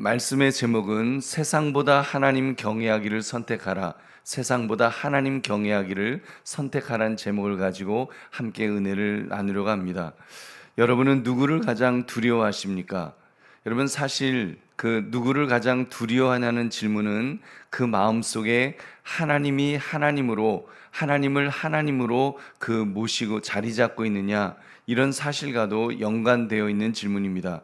말씀의 제목은 세상보다 하나님 경외하기를 선택하라. 세상보다 하나님 경외하기를 선택하라는 제목을 가지고 함께 은혜를 나누려고 합니다. 여러분은 누구를 가장 두려워하십니까? 여러분, 사실 그 누구를 가장 두려워하냐는 질문은 그 마음속에 하나님이 하나님을 하나님으로 그 모시고 자리 잡고 있느냐, 이런 사실과도 연관되어 있는 질문입니다.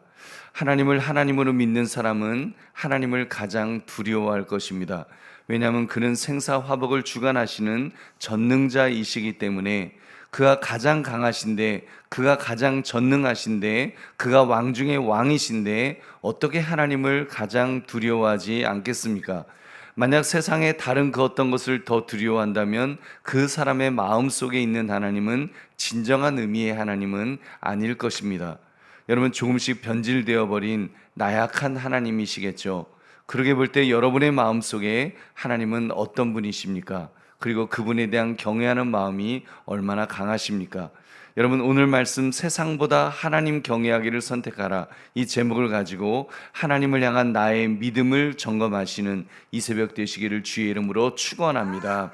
하나님을 하나님으로 믿는 사람은 하나님을 가장 두려워할 것입니다. 왜냐하면 그는 생사화복을 주관하시는 전능자이시기 때문에, 그가 가장 강하신데, 그가 가장 전능하신데, 그가 왕 중의 왕이신데 어떻게 하나님을 가장 두려워하지 않겠습니까? 만약 세상에 다른 그 어떤 것을 더 두려워한다면 그 사람의 마음속에 있는 하나님은 진정한 의미의 하나님은 아닐 것입니다. 여러분, 조금씩 변질되어 버린 나약한 하나님이시겠죠. 그러게 볼 때 여러분의 마음속에 하나님은 어떤 분이십니까? 그리고 그분에 대한 경외하는 마음이 얼마나 강하십니까? 여러분, 오늘 말씀 세상보다 하나님 경외하기를 선택하라, 이 제목을 가지고 하나님을 향한 나의 믿음을 점검하시는 이 새벽 되시기를 주의 이름으로 축원합니다.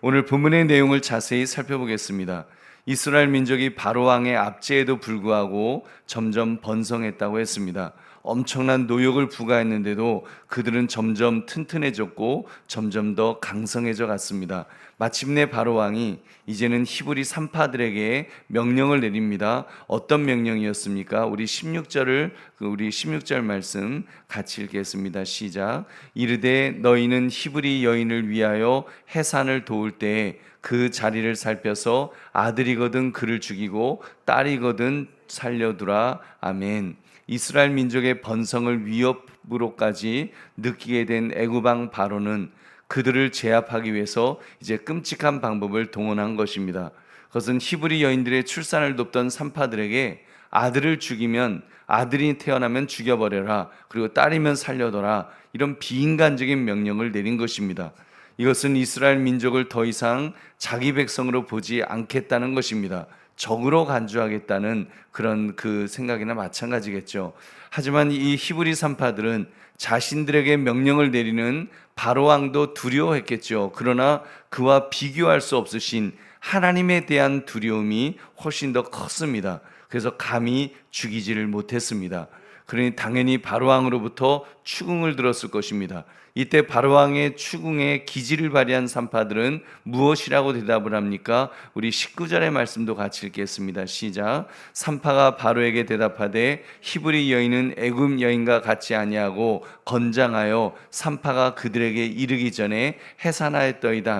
오늘 본문의 내용을 자세히 살펴보겠습니다. 이스라엘 민족이 바로 왕의 압제에도 불구하고 점점 번성했다고 했습니다. 엄청난 노역을 부과했는데도 그들은 점점 튼튼해졌고 점점 더 강성해져 갔습니다. 마침내 바로 왕이 이제는 히브리 산파들에게 명령을 내립니다. 어떤 명령이었습니까? 우리 16절 말씀 같이 읽겠습니다. 시작. 이르되 너희는 히브리 여인을 위하여 해산을 도울 때에 그 자리를 살펴서 아들이거든 그를 죽이고 딸이거든 살려두라. 아멘. 이스라엘 민족의 번성을 위협으로까지 느끼게 된 애굽 왕 바로는 그들을 제압하기 위해서 이제 끔찍한 방법을 동원한 것입니다. 그것은 히브리 여인들의 출산을 돕던 산파들에게 아들이 태어나면 죽여버려라, 그리고 딸이면 살려둬라, 이런 비인간적인 명령을 내린 것입니다. 이것은 이스라엘 민족을 더 이상 자기 백성으로 보지 않겠다는 것입니다. 적으로 간주하겠다는 그런 그 생각이나 마찬가지겠죠. 하지만 이 히브리 산파들은 자신들에게 명령을 내리는 바로 왕도 두려워했겠죠. 그러나 그와 비교할 수 없으신 하나님에 대한 두려움이 훨씬 더 컸습니다. 그래서 감히 죽이지를 못했습니다. 그러니 당연히 바로왕으로부터 추궁을 들었을 것입니다. 이때 바로왕의 추궁에 기지를 발휘한 산파들은 무엇이라고 대답을 합니까? 우리 19절의 말씀도 같이 읽겠습니다. 시작. 산파가 바로에게 대답하되 히브리 여인은 애굽 여인과 같이 아니하고 건장하여 산파가 그들에게 이르기 전에 해산하였더이다.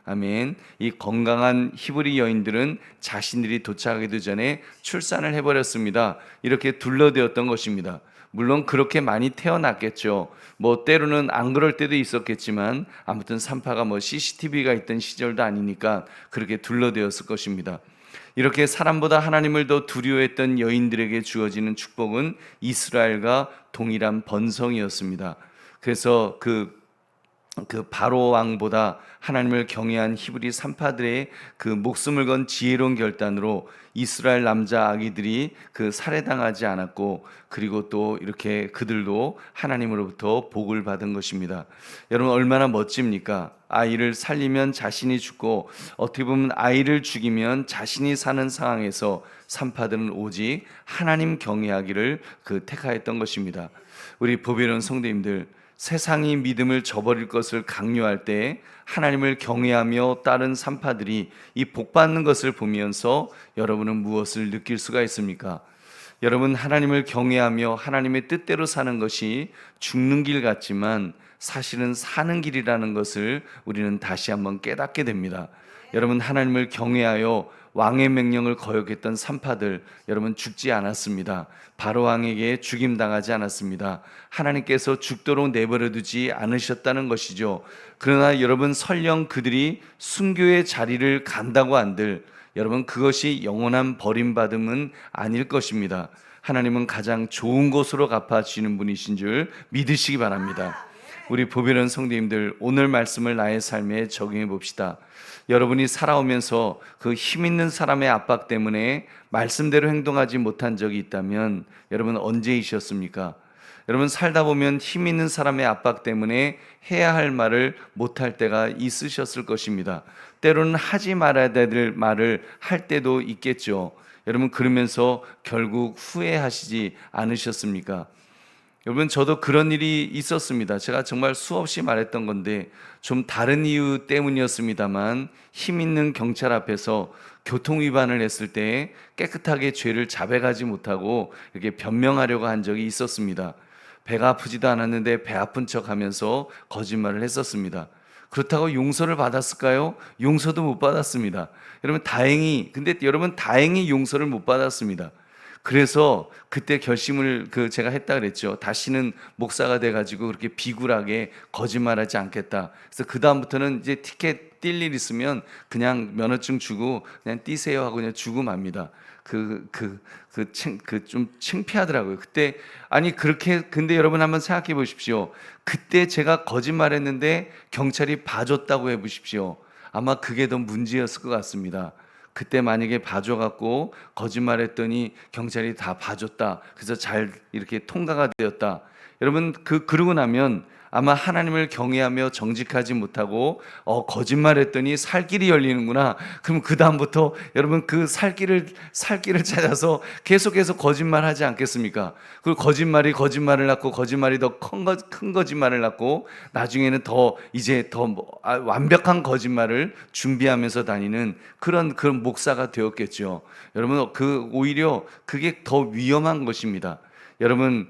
아멘. 이 건강한 히브리 여인들은 자신들이 도착하기도 전에 출산을 해버렸습니다. 이렇게 둘러대었던 것입니다. 물론 그렇게 많이 태어났겠죠. 때로는 안 그럴 때도 있었겠지만 아무튼 산파가 CCTV가 있던 시절도 아니니까 그렇게 둘러대었을 것입니다. 이렇게 사람보다 하나님을 더 두려워했던 여인들에게 주어지는 축복은 이스라엘과 동일한 번성이었습니다. 그래서 그 바로 왕보다 하나님을 경외한 히브리 산파들의 그 목숨을 건 지혜로운 결단으로 이스라엘 남자 아기들이 그 살해당하지 않았고, 그리고 또 이렇게 그들도 하나님으로부터 복을 받은 것입니다. 여러분, 얼마나 멋집니까? 아이를 살리면 자신이 죽고, 어떻게 보면 아이를 죽이면 자신이 사는 상황에서 산파들은 오직 하나님 경외하기를 택하였던 것입니다. 우리 보배로운 성도님들, 세상이 믿음을 저버릴 것을 강요할 때 하나님을 경외하며 따른 산파들이 이 복받는 것을 보면서 여러분은 무엇을 느낄 수가 있습니까? 여러분, 하나님을 경외하며 하나님의 뜻대로 사는 것이 죽는 길 같지만 사실은 사는 길이라는 것을 우리는 다시 한번 깨닫게 됩니다. 여러분, 하나님을 경외하여 왕의 명령을 거역했던 산파들, 여러분 죽지 않았습니다. 바로 왕에게 죽임당하지 않았습니다. 하나님께서 죽도록 내버려 두지 않으셨다는 것이죠. 그러나 여러분, 설령 그들이 순교의 자리를 간다고 한들 여러분, 그것이 영원한 버림받음은 아닐 것입니다. 하나님은 가장 좋은 곳으로 갚아주시는 분이신 줄 믿으시기 바랍니다. 우리 보배로운 성도님들, 오늘 말씀을 나의 삶에 적용해 봅시다. 여러분이 살아오면서 그 힘 있는 사람의 압박 때문에 말씀대로 행동하지 못한 적이 있다면 여러분 언제이셨습니까? 여러분 살다 보면 힘 있는 사람의 압박 때문에 해야 할 말을 못할 때가 있으셨을 것입니다. 때로는 하지 말아야 될 말을 할 때도 있겠죠. 여러분 그러면서 결국 후회하시지 않으셨습니까? 여러분 저도 그런 일이 있었습니다. 제가 정말 수없이 말했던 건데 좀 다른 이유 때문이었습니다만 힘 있는 경찰 앞에서 교통 위반을 했을 때 깨끗하게 죄를 자백하지 못하고 이렇게 변명하려고 한 적이 있었습니다. 배가 아프지도 않았는데 배 아픈 척하면서 거짓말을 했었습니다. 그렇다고 용서를 받았을까요? 용서도 못 받았습니다. 근데 여러분 다행히 용서를 못 받았습니다. 그래서 그때 결심을 제가 했다 그랬죠. 다시는 목사가 돼가지고 그렇게 비굴하게 거짓말하지 않겠다. 그래서 그 다음부터는 이제 티켓 뛸 일 있으면 그냥 면허증 주고 그냥 뛰세요 하고 그냥 주고 맙니다. 좀 창피하더라고요. 그때 아니 그렇게 근데 여러분 한번 생각해 보십시오. 그때 제가 거짓말했는데 경찰이 봐줬다고 해 보십시오. 아마 그게 더 문제였을 것 같습니다. 그때 만약에 봐줘갖고 거짓말했더니 경찰이 다 봐줬다. 그래서 잘 이렇게 통과가 되었다. 여러분 그러고 나면 아마 하나님을 경외하며 정직하지 못하고 거짓말했더니 살 길이 열리는구나. 그럼 그 다음부터 여러분 그 살 길을 찾아서 계속해서 거짓말하지 않겠습니까? 그리고 거짓말을 낳고 거짓말이 더 큰 거짓말을 낳고 나중에는 완벽한 거짓말을 준비하면서 다니는 그런 목사가 되었겠죠. 여러분 오히려 그게 더 위험한 것입니다. 여러분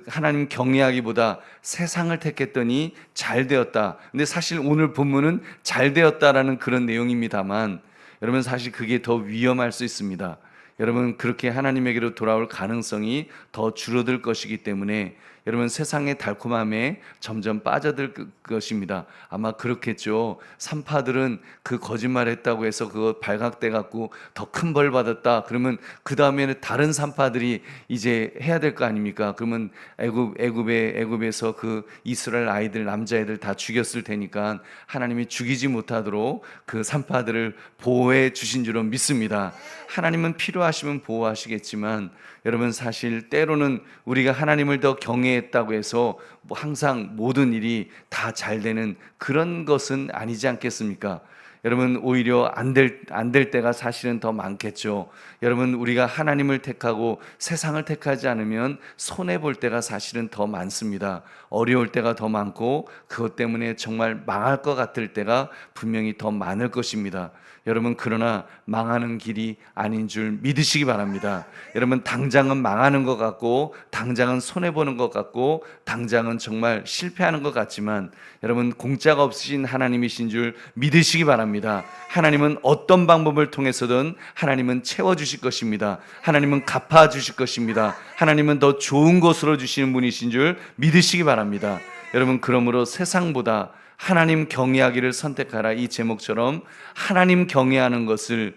하나님 경외하기보다 세상을 택했더니 잘 되었다. 근데 사실 오늘 본문은 잘 되었다라는 그런 내용입니다만 여러분 사실 그게 더 위험할 수 있습니다. 여러분 그렇게 하나님에게로 돌아올 가능성이 더 줄어들 것이기 때문에 여러분 세상의 달콤함에 점점 빠져들 것입니다. 아마 그렇겠죠. 산파들은 그 거짓말했다고 해서 그거 발각돼 갖고 더 큰 벌 받았다. 그러면 그 다음에는 다른 산파들이 이제 해야 될 거 아닙니까? 그러면 애굽에서 그 이스라엘 아이들 남자애들 다 죽였을 테니까 하나님이 죽이지 못하도록 그 산파들을 보호해 주신 줄로 믿습니다. 하나님은 필요하시면 보호하시겠지만 여러분 사실 때로는 우리가 하나님을 더 경외했다고 해서 항상 모든 일이 다 잘 되는 그런 것은 아니지 않겠습니까? 여러분 오히려 안 될 때가 사실은 더 많겠죠. 여러분 우리가 하나님을 택하고 세상을 택하지 않으면 손해 볼 때가 사실은 더 많습니다. 어려울 때가 더 많고 그것 때문에 정말 망할 것 같을 때가 분명히 더 많을 것입니다. 여러분 그러나 망하는 길이 아닌 줄 믿으시기 바랍니다. 여러분 당장은 망하는 것 같고 당장은 손해보는 것 같고 당장은 정말 실패하는 것 같지만 여러분 공짜가 없으신 하나님이신 줄 믿으시기 바랍니다. 하나님은 어떤 방법을 통해서든 하나님은 채워주실 것입니다. 하나님은 갚아주실 것입니다. 하나님은 더 좋은 것으로 주시는 분이신 줄 믿으시기 바랍니다. 여러분 그러므로 세상보다 하나님 경외하기를 선택하라 이 제목처럼 하나님 경외하는 것은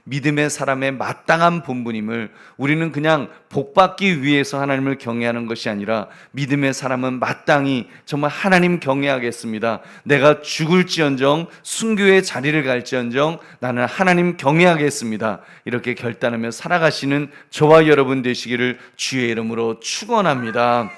믿음의 사람의 마땅한 본분임을 우리는 그냥 복받기 위해서 하나님을 경외하는 것이 아니라 믿음의 사람은 마땅히 정말 하나님 경외하겠습니다. 내가 죽을지언정 순교의 자리를 갈지언정 나는 하나님 경외하겠습니다. 이렇게 결단하며 살아가시는 저와 여러분 되시기를 주의 이름으로 축원합니다.